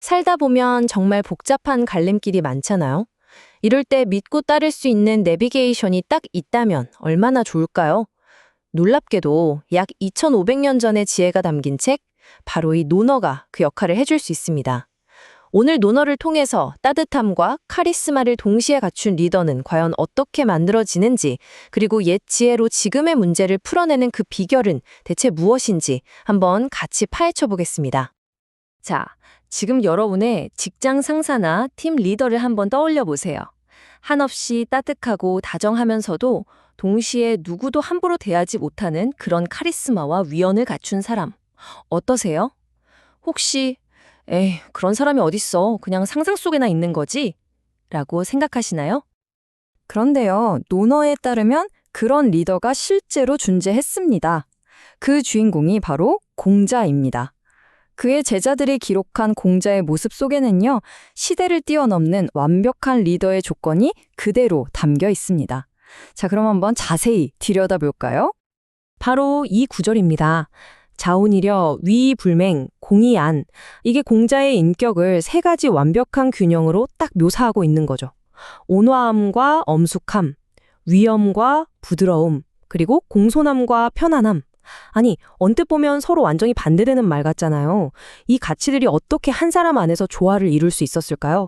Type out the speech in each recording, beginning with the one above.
살다 보면 정말 복잡한 갈림길이 많잖아요. 이럴 때 믿고 따를 수 있는 내비게이션이 딱 있다면 얼마나 좋을까요? 놀랍게도 약 2500년 전의 지혜가 담긴 책, 바로 이 논어가 그 역할을 해줄 수 있습니다. 오늘 논어를 통해서 따뜻함과 카리스마를 동시에 갖춘 리더는 과연 어떻게 만들어지는지, 그리고 옛 지혜로 지금의 문제를 풀어내는 그 비결은 대체 무엇인지 한번 같이 파헤쳐 보겠습니다. 자, 지금 여러분의 직장 상사나 팀 리더를 한번 떠올려 보세요. 한없이 따뜻하고 다정하면서도 동시에 누구도 함부로 대하지 못하는 그런 카리스마와 위언을 갖춘 사람. 어떠세요? 혹시 에이, 그런 사람이 어딨어. 그냥 상상 속에나 있는 거지? 라고 생각하시나요? 그런데요, 논어에 따르면 그런 리더가 실제로 존재했습니다. 그 주인공이 바로 공자입니다. 그의 제자들이 기록한 공자의 모습 속에는요, 시대를 뛰어넘는 완벽한 리더의 조건이 그대로 담겨 있습니다. 자, 그럼 한번 자세히 들여다볼까요? 바로 이 구절입니다. 자온이려 위불맹 공이안. 이게 공자의 인격을 세 가지 완벽한 균형으로 딱 묘사하고 있는 거죠. 온화함과 엄숙함, 위엄과 부드러움, 그리고 공손함과 편안함. 아니, 언뜻 보면 서로 완전히 반대되는 말 같잖아요. 이 가치들이 어떻게 한 사람 안에서 조화를 이룰 수 있었을까요?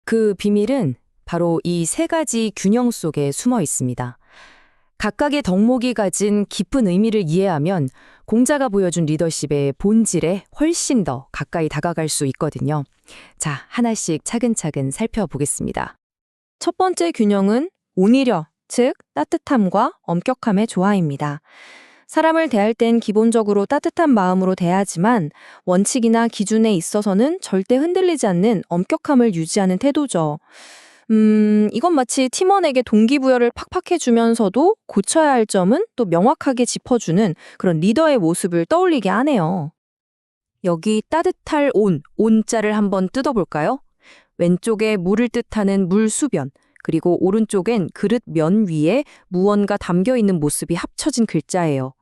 그 비밀은 바로 이 세 가지 균형 속에 숨어 있습니다. 각각의 덕목이 가진 깊은 의미를 이해하면 공자가 보여준 리더십의 본질에 훨씬 더 가까이 다가갈 수 있거든요. 자, 하나씩 차근차근 살펴보겠습니다. 첫 번째 균형은 온이려, 즉 따뜻함과 엄격함의 조화입니다. 사람을 대할 땐 기본적으로 따뜻한 마음으로 대하지만 원칙이나 기준에 있어서는 절대 흔들리지 않는 엄격함을 유지하는 태도죠. 이건 마치 팀원에게 동기부여를 팍팍 해주면서도 고쳐야 할 점은 또 명확하게 짚어주는 그런 리더의 모습을 떠올리게 하네요. 여기 따뜻할 온자를 한번 뜯어볼까요? 왼쪽에 물을 뜻하는 물수변, 그리고 오른쪽엔 그릇 면 위에 무언가 담겨있는 모습이 합쳐진 글자예요.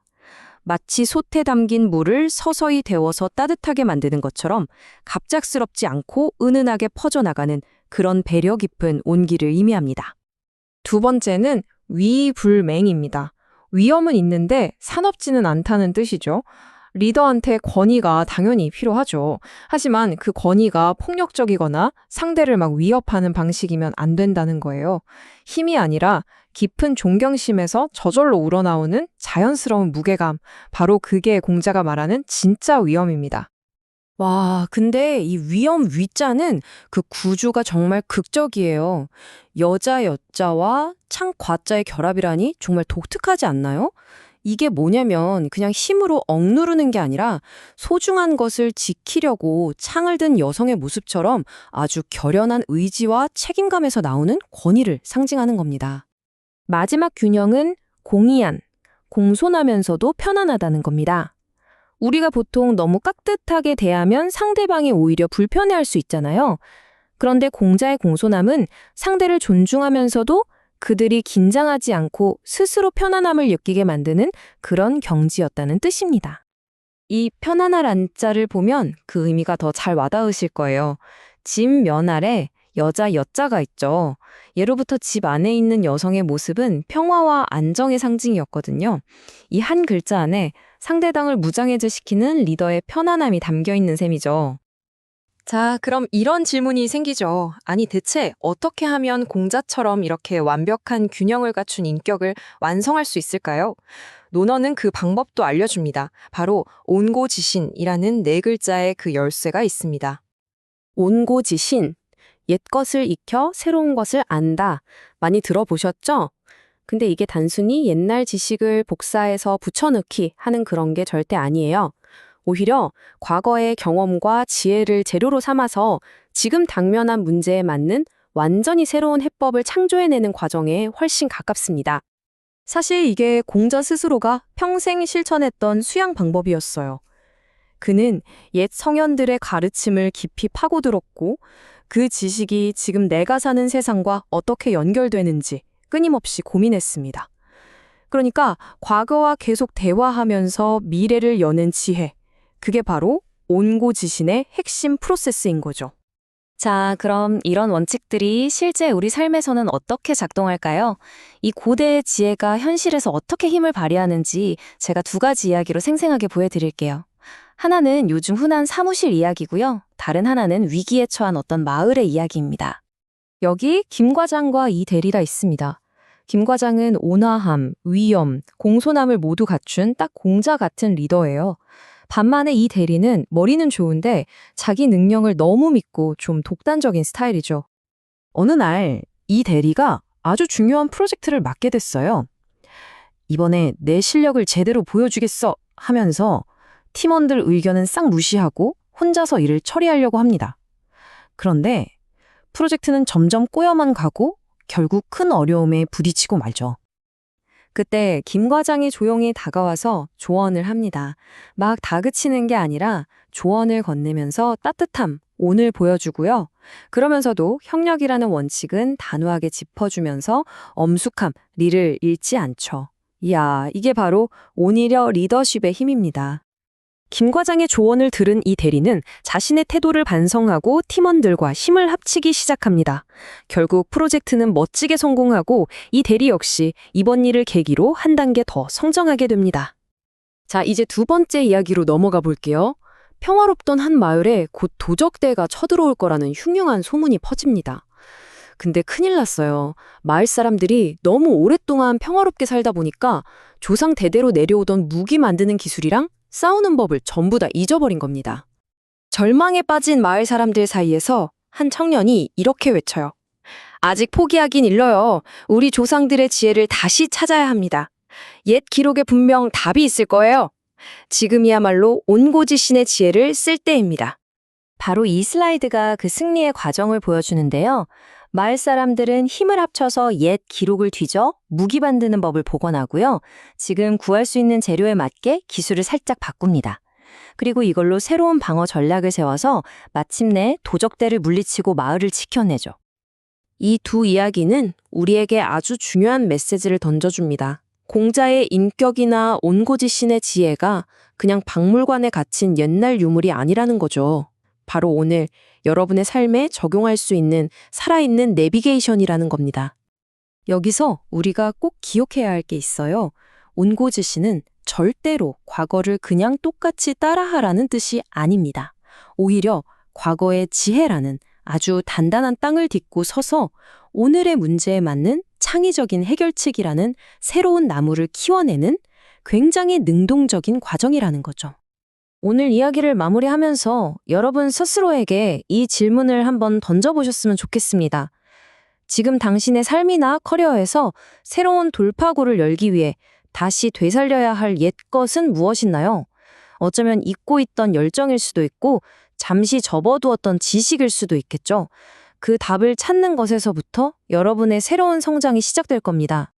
마치 솥에 담긴 물을 서서히 데워서 따뜻하게 만드는 것처럼 갑작스럽지 않고 은은하게 퍼져나가는 그런 배려 깊은 온기를 의미합니다. 두 번째는 위불맹입니다. 위험은 있는데 사납지는 않다는 뜻이죠. 리더한테 권위가 당연히 필요하죠. 하지만 그 권위가 폭력적이거나 상대를 막 위협하는 방식이면 안 된다는 거예요. 힘이 아니라 깊은 존경심에서 저절로 우러나오는 자연스러운 무게감. 바로 그게 공자가 말하는 진짜 위엄입니다. 와, 근데 이 위험 위자는 그 구조가 정말 극적이에요. 여자 여자와 창 과자의 결합이라니 정말 독특하지 않나요? 이게 뭐냐면 그냥 힘으로 억누르는 게 아니라 소중한 것을 지키려고 창을 든 여성의 모습처럼 아주 결연한 의지와 책임감에서 나오는 권위를 상징하는 겁니다. 마지막 균형은 공이안, 공손하면서도 편안하다는 겁니다. 우리가 보통 너무 깍듯하게 대하면 상대방이 오히려 불편해할 수 있잖아요. 그런데 공자의 공손함은 상대를 존중하면서도 그들이 긴장하지 않고 스스로 편안함을 느끼게 만드는 그런 경지였다는 뜻입니다. 이 편안할 안자를 보면 그 의미가 더 잘 와닿으실 거예요. 집 면 아래 여자 여자가 있죠. 예로부터 집 안에 있는 여성의 모습은 평화와 안정의 상징이었거든요. 이 한 글자 안에 상대방을 무장해제시키는 리더의 편안함이 담겨 있는 셈이죠. 자, 그럼 이런 질문이 생기죠. 아니, 대체 어떻게 하면 공자처럼 이렇게 완벽한 균형을 갖춘 인격을 완성할 수 있을까요? 논어는 그 방법도 알려줍니다. 바로 온고지신이라는 네 글자의 그 열쇠가 있습니다. 온고지신, 옛 것을 익혀 새로운 것을 안다. 많이 들어보셨죠? 근데 이게 단순히 옛날 지식을 복사해서 붙여넣기 하는 그런 게 절대 아니에요. 오히려 과거의 경험과 지혜를 재료로 삼아서 지금 당면한 문제에 맞는 완전히 새로운 해법을 창조해내는 과정에 훨씬 가깝습니다. 사실 이게 공자 스스로가 평생 실천했던 수양 방법이었어요. 그는 옛 성현들의 가르침을 깊이 파고들었고 그 지식이 지금 내가 사는 세상과 어떻게 연결되는지 끊임없이 고민했습니다. 그러니까 과거와 계속 대화하면서 미래를 여는 지혜, 그게 바로 온고지신의 핵심 프로세스인 거죠. 자, 그럼 이런 원칙들이 실제 우리 삶에서는 어떻게 작동할까요? 이 고대의 지혜가 현실에서 어떻게 힘을 발휘하는지 제가 두 가지 이야기로 생생하게 보여드릴게요. 하나는 요즘 흔한 사무실 이야기고요. 다른 하나는 위기에 처한 어떤 마을의 이야기입니다. 여기 김 과장과 이 대리가 있습니다. 김 과장은 온화함, 위엄, 공손함을 모두 갖춘 딱 공자 같은 리더예요. 반면에 이 대리는 머리는 좋은데 자기 능력을 너무 믿고 좀 독단적인 스타일이죠. 어느 날 이 대리가 아주 중요한 프로젝트를 맡게 됐어요. 이번에 내 실력을 제대로 보여주겠어 하면서 팀원들 의견은 싹 무시하고 혼자서 일을 처리하려고 합니다. 그런데 프로젝트는 점점 꼬여만 가고 결국 큰 어려움에 부딪히고 말죠. 그때 김 과장이 조용히 다가와서 조언을 합니다. 막 다그치는 게 아니라 조언을 건네면서 따뜻함, 온을 보여주고요. 그러면서도 협력이라는 원칙은 단호하게 짚어주면서 엄숙함, 리를 잃지 않죠. 이야, 이게 바로 온이려 리더십의 힘입니다. 김 과장의 조언을 들은 이 대리는 자신의 태도를 반성하고 팀원들과 힘을 합치기 시작합니다. 결국 프로젝트는 멋지게 성공하고 이 대리 역시 이번 일을 계기로 한 단계 더 성장하게 됩니다. 자, 이제 두 번째 이야기로 넘어가 볼게요. 평화롭던 한 마을에 곧 도적대가 쳐들어올 거라는 흉흉한 소문이 퍼집니다. 근데 큰일 났어요. 마을 사람들이 너무 오랫동안 평화롭게 살다 보니까 조상 대대로 내려오던 무기 만드는 기술이랑 싸우는 법을 전부 다 잊어버린 겁니다. 절망에 빠진 마을 사람들 사이에서 한 청년이 이렇게 외쳐요. 아직 포기하긴 일러요. 우리 조상들의 지혜를 다시 찾아야 합니다. 옛 기록에 분명 답이 있을 거예요. 지금이야말로 온고지신의 지혜를 쓸 때입니다. 바로 이 슬라이드가 그 승리의 과정을 보여주는데요. 마을 사람들은 힘을 합쳐서 옛 기록을 뒤져 무기 만드는 법을 복원하고요. 지금 구할 수 있는 재료에 맞게 기술을 살짝 바꿉니다. 그리고 이걸로 새로운 방어 전략을 세워서 마침내 도적대를 물리치고 마을을 지켜내죠. 이 두 이야기는 우리에게 아주 중요한 메시지를 던져줍니다. 공자의 인격이나 온고지신의 지혜가 그냥 박물관에 갇힌 옛날 유물이 아니라는 거죠. 바로 오늘 여러분의 삶에 적용할 수 있는 살아있는 내비게이션이라는 겁니다. 여기서 우리가 꼭 기억해야 할 게 있어요. 온고지신은 절대로 과거를 그냥 똑같이 따라하라는 뜻이 아닙니다. 오히려 과거의 지혜라는 아주 단단한 땅을 딛고 서서 오늘의 문제에 맞는 창의적인 해결책이라는 새로운 나무를 키워내는 굉장히 능동적인 과정이라는 거죠. 오늘 이야기를 마무리하면서 여러분 스스로에게 이 질문을 한번 던져보셨으면 좋겠습니다. 지금 당신의 삶이나 커리어에서 새로운 돌파구를 열기 위해 다시 되살려야 할 옛 것은 무엇이나요? 어쩌면 잊고 있던 열정일 수도 있고 잠시 접어두었던 지식일 수도 있겠죠. 그 답을 찾는 것에서부터 여러분의 새로운 성장이 시작될 겁니다.